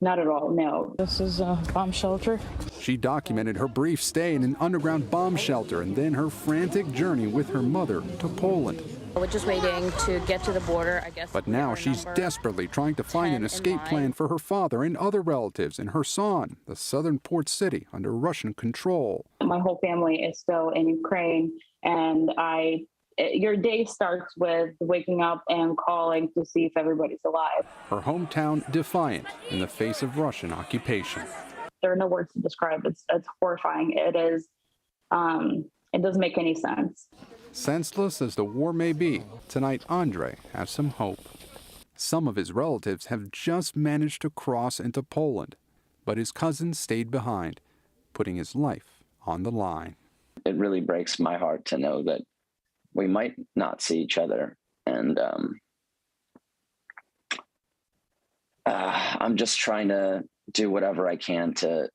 Not at all, no. This is a bomb shelter. She documented her brief stay in an underground bomb shelter and then her frantic journey with her mother to Poland. We're just waiting to get to the border, I guess. But now she's desperately trying to find an escape plan for her father and other relatives in Kherson, the southern port city under Russian control. My whole family is still in Ukraine, and your day starts with waking up and calling to see if everybody's alive. Her hometown defiant in the face of Russian occupation. There are no words to describe it. It's horrifying. It is. It doesn't make any sense. Senseless as the war may be, tonight Andrei has some hope. Some of his relatives have just managed to cross into Poland, but his cousin stayed behind, putting his life on the line. It really breaks my heart to know that we might not see each other, and I'm just trying to do whatever I can to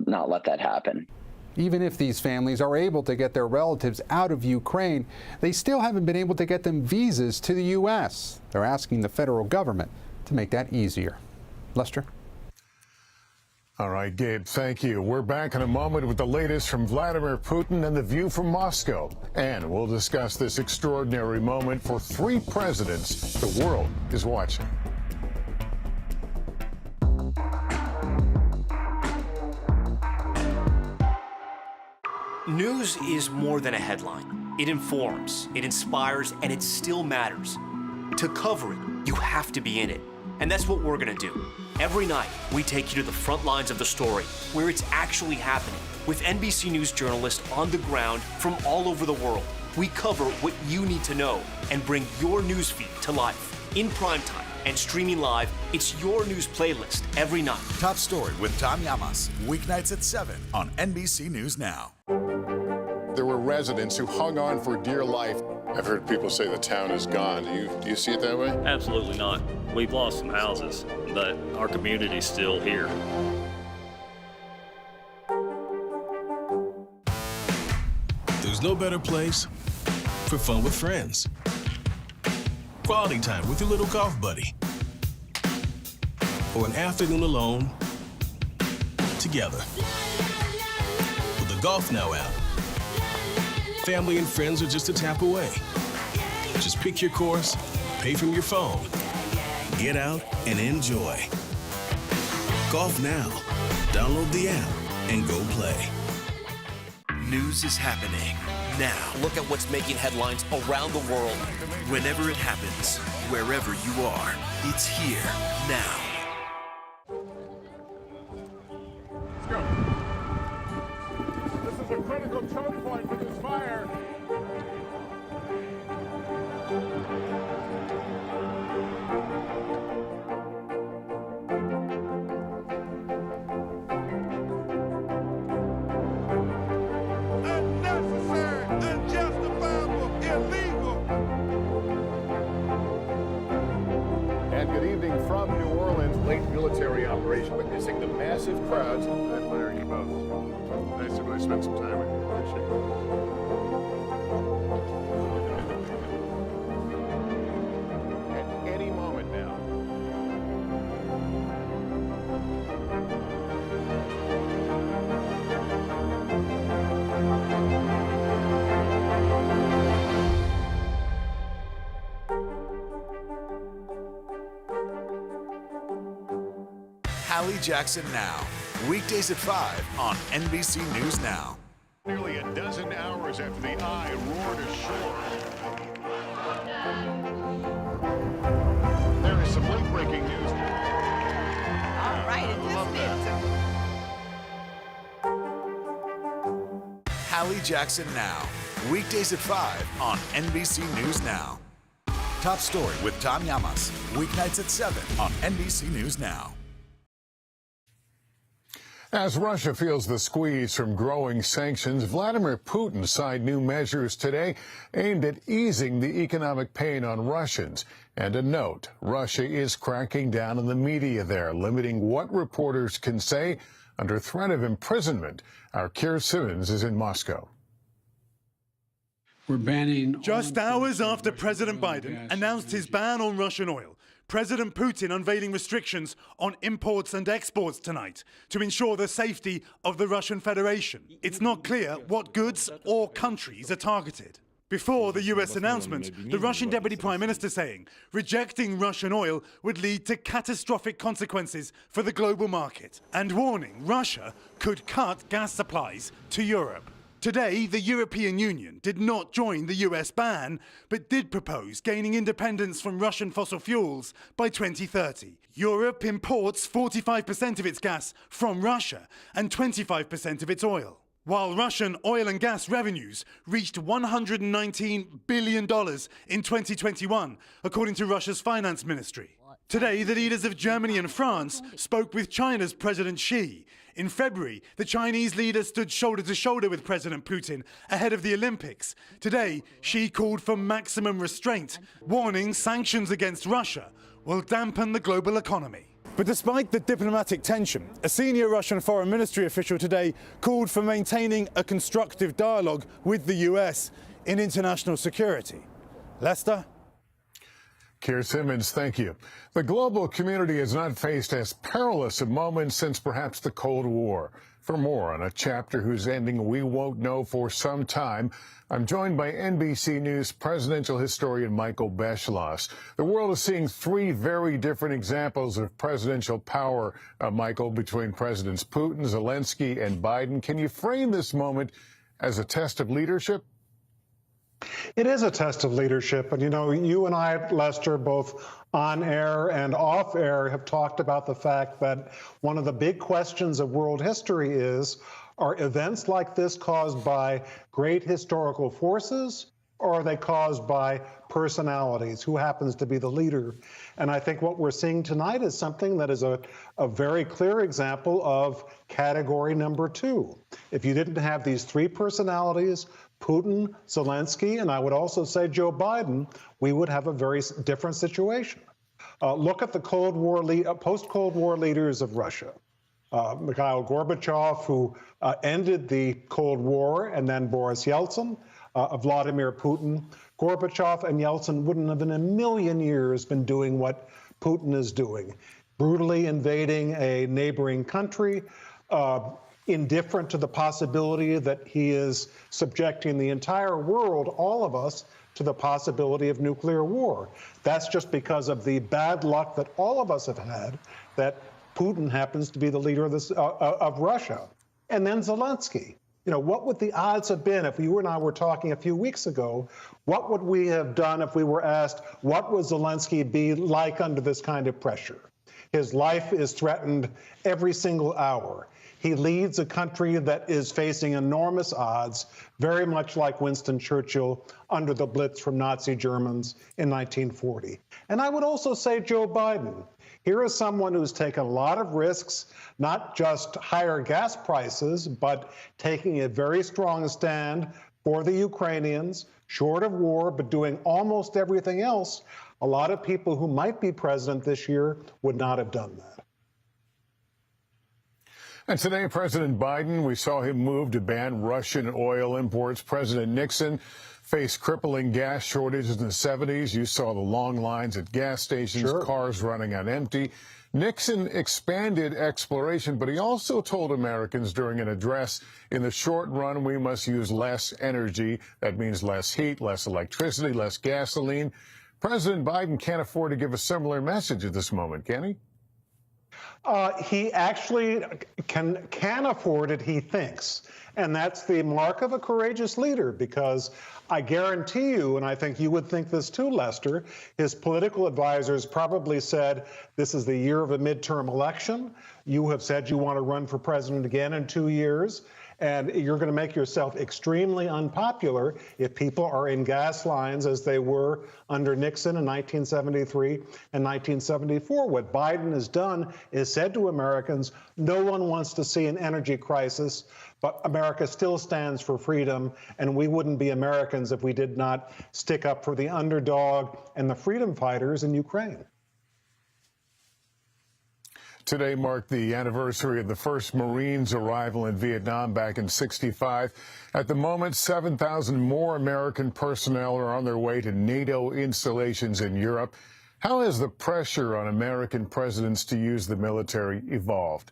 not let that happen. Even if these families are able to get their relatives out of Ukraine, they still haven't been able to get them visas to the U.S. They're asking the federal government to make that easier. Lester? All right, Gabe, thank you. We're back in a moment with the latest from Vladimir Putin and the view from Moscow. And we'll discuss this extraordinary moment for 3 presidents the world is watching. News is more than a headline. It informs, it inspires, and it still matters. To cover it, you have to be in it. And that's what we're gonna do. Every night, we take you to the front lines of the story, where it's actually happening, with NBC News journalists on the ground from all over the world. We cover what you need to know and bring your newsfeed to life. In primetime and streaming live, it's your news playlist every night. Top Story with Tom Llamas, weeknights at 7 on NBC News Now. There were residents who hung on for dear life. I've heard people say the town is gone. Do you see it that way? Absolutely not. We've lost some houses, but our community's still here. There's no better place for fun with friends. Quality time with your little golf buddy. Or an afternoon alone together. With the Golf Now app, family and friends are just a tap away. Just pick your course, pay from your phone, get out and enjoy. Golf Now. Download the app and go play. News is happening now. Look at what's making headlines around the world. Whenever it happens, wherever you are, it's here now. Let's go. This is a critical choke point for this fire. Unnecessary, unjustifiable, illegal. And good evening from New Orleans. Late military operation witnessing the massive crowds. I admire you both. Nice to really spend some time with you. Appreciate it. At any moment now. Hallie Jackson Now, weekdays at 5 on NBC News Now. Nearly a dozen hours after the eye roared ashore. There is some late breaking news. All right, and Hallie Jackson Now, weekdays at 5 on NBC News Now. Top Story with Tom Llamas, weeknights at 7 on NBC News Now. As Russia feels the squeeze from growing sanctions, Vladimir Putin signed new measures today aimed at easing the economic pain on Russians. And a note, Russia is cracking down on the media there, limiting what reporters can say under threat of imprisonment. Our Keir Simmons is in Moscow. We're banning. Just hours after President Biden announced his ban on Russian oil, President Putin unveiling restrictions on imports and exports tonight to ensure the safety of the Russian Federation. It's not clear what goods or countries are targeted. Before the US announcement, the Russian Deputy Prime Minister saying rejecting Russian oil would lead to catastrophic consequences for the global market and warning Russia could cut gas supplies to Europe. Today, the European Union did not join the US ban, but did propose gaining independence from Russian fossil fuels by 2030. Europe imports 45% of its gas from Russia and 25% of its oil, while Russian oil and gas revenues reached $119 billion in 2021, according to Russia's finance ministry. Today, the leaders of Germany and France spoke with China's President Xi. In February, the Chinese leader stood shoulder to shoulder with President Putin ahead of the Olympics. Today, Xi called for maximum restraint, warning sanctions against Russia will dampen the global economy. But despite the diplomatic tension, a senior Russian foreign ministry official today called for maintaining a constructive dialogue with the US in international security. Lester? Keir Simmons, thank you. The global community has not faced as perilous a moment since perhaps the Cold War. For more on a chapter whose ending we won't know for some time, I'm joined by NBC News presidential historian Michael Beschloss. The world is seeing three very different examples of presidential power, Michael, between Presidents Putin, Zelensky, and Biden. Can you frame this moment as a test of leadership? It is a test of leadership. And, you know, you and I, Lester, both on air and off air, have talked about the fact that one of the big questions of world history is, are events like this caused by great historical forces, or are they caused by personalities? Who happens to be the leader? And I think what we're seeing tonight is something that is a very clear example of category number two. If you didn't have these three personalities, Putin, Zelensky, and I would also say Joe Biden, we would have a very different situation. Look at the Cold War, post-Cold War leaders of Russia. Mikhail Gorbachev, who ended the Cold War, and then Boris Yeltsin, Vladimir Putin. Gorbachev and Yeltsin wouldn't have in a million years been doing what Putin is doing, brutally invading a neighboring country, indifferent to the possibility that he is subjecting the entire world, all of us, to the possibility of nuclear war. That's just because of the bad luck that all of us have had, that Putin happens to be the leader of Russia. And then Zelensky. You know, what would the odds have been if you and I were talking a few weeks ago? What would we have done if we were asked, what would Zelensky be like under this kind of pressure? His life is threatened every single hour. He leads a country that is facing enormous odds, very much like Winston Churchill under the Blitz from Nazi Germans in 1940. And I would also say Joe Biden. Here is someone who's taken a lot of risks, not just higher gas prices, but taking a very strong stand for the Ukrainians, short of war, but doing almost everything else. A lot of people who might be president this year would not have done that. And today, President Biden, we saw him move to ban Russian oil imports. President Nixon faced crippling gas shortages in the 70s. You saw the long lines at gas stations, cars running on empty. Nixon expanded exploration, but he also told Americans during an address, in the short run, we must use less energy. That means less heat, less electricity, less gasoline. President Biden can't afford to give a similar message at this moment, can he? He actually can afford it, he thinks. And that's the mark of a courageous leader, because I guarantee you, and I think you would think this too, Lester, his political advisors probably said, this is the year of a midterm election. You have said you want to run for president again in 2 years. And you're going to make yourself extremely unpopular if people are in gas lines as they were under Nixon in 1973 and 1974. What Biden has done is said to Americans, no one wants to see an energy crisis, but America still stands for freedom, and we wouldn't be Americans if we did not stick up for the underdog and the freedom fighters in Ukraine. Today marked the anniversary of the first Marines' arrival in Vietnam back in '65. At the moment, 7,000 more American personnel are on their way to NATO installations in Europe. How has the pressure on American presidents to use the military evolved?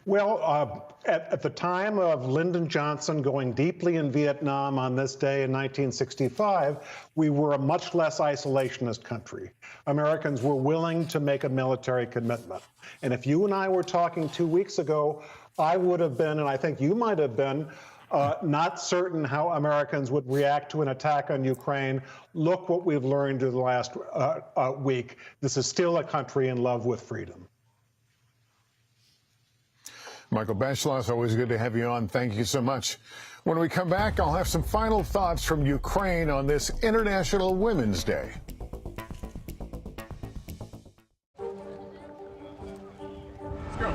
Well, at the time of Lyndon Johnson going deeply in Vietnam on this day in 1965, we were a much less isolationist country. Americans were willing to make a military commitment. And if you and I were talking 2 weeks ago, I would have been, and I think you might have been, not certain how Americans would react to an attack on Ukraine. Look what we've learned in the last week. This is still a country in love with freedom. Michael Beschloss, always good to have you on. Thank you so much. When we come back, I'll have some final thoughts from Ukraine on this International Women's Day. Let's go.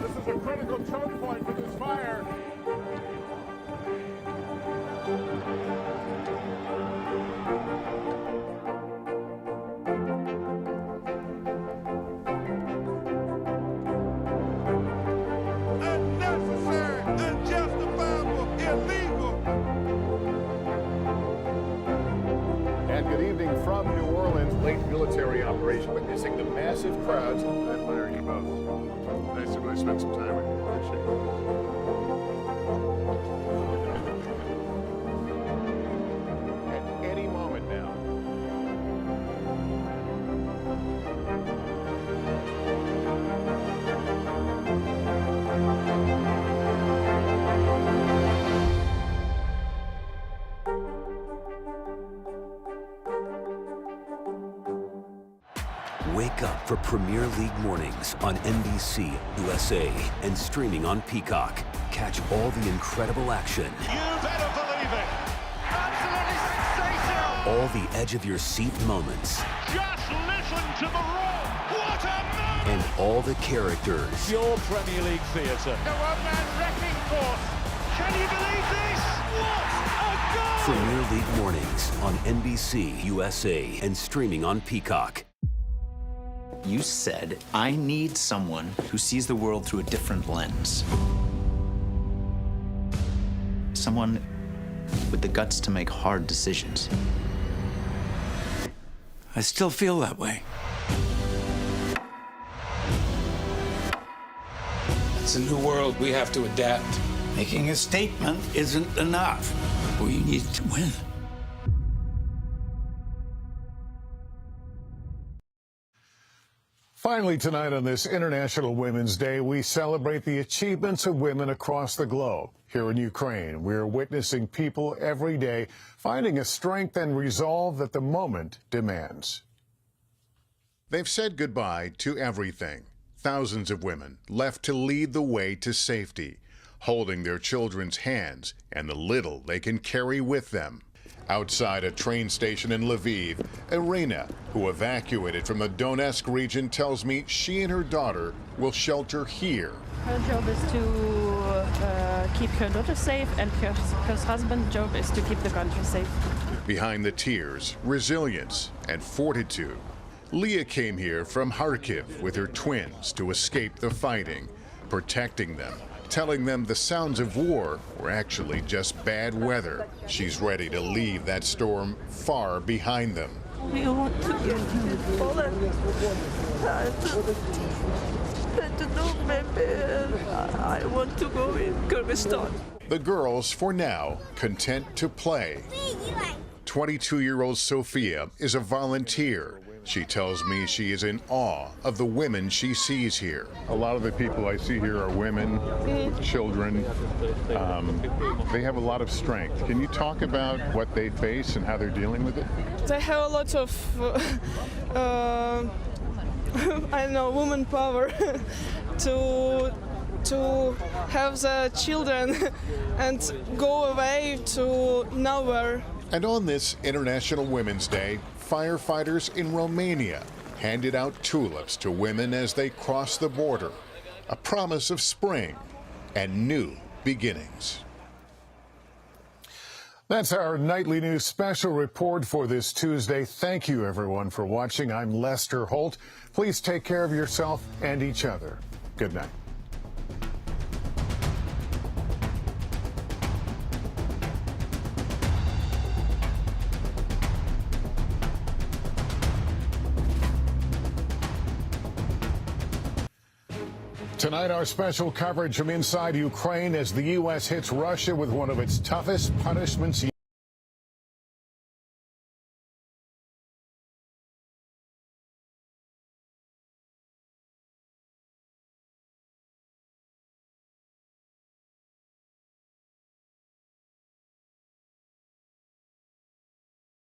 This is a critical choke point for this fire. From New Orleans, late military operation witnessing the massive crowds. I admire you both. Nice to really spend some time with you. Appreciate it. At any moment now. Wake up for Premier League mornings on NBC USA and streaming on Peacock. Catch all the incredible action. You better believe it. Absolutely sensational. All the edge-of-your-seat moments. Just listen to the roar. What a moment. And all the characters. Your Premier League theatre. The one-man wrecking force. Can you believe this? What a goal. Premier League mornings on NBC USA and streaming on Peacock. You said, I need someone who sees the world through a different lens. Someone with the guts to make hard decisions. I still feel that way. It's a new world. We have to adapt. Making a statement isn't enough. We need to win. Finally tonight on this International Women's Day, we celebrate the achievements of women across the globe. Here in Ukraine, we are witnessing people every day finding a strength and resolve that the moment demands. They've said goodbye to everything. Thousands of women left to lead the way to safety, holding their children's hands and the little they can carry with them. Outside a train station in Lviv, Irina, who evacuated from the Donetsk region, tells me she and her daughter will shelter here. Her job is to keep her daughter safe, and her husband's job is to keep the country safe. Behind the tears, resilience and fortitude. Leah came here from Kharkiv with her twins to escape the fighting, protecting them, telling them the sounds of war were actually just bad weather. She's ready to leave that storm far behind them. We want to get to Poland. I want to go in Kyrgyzstan. The girls, for now, content to play. 22-year-old Sophia is a volunteer. She tells me she is in awe of the women she sees here. A lot of the people I see here are women with children. They have a lot of strength. Can you talk about what they face and how they're dealing with it? They have a lot of, I don't know, woman power to to have the children and go away to nowhere. And on this International Women's Day, firefighters in Romania handed out tulips to women as they crossed the border, a promise of spring and new beginnings. That's our nightly news special report for this Tuesday. Thank you, everyone, for watching. I'm Lester Holt. Please take care of yourself and each other. Good night. Tonight, our special coverage from inside Ukraine as the U.S. hits Russia with one of its toughest punishments.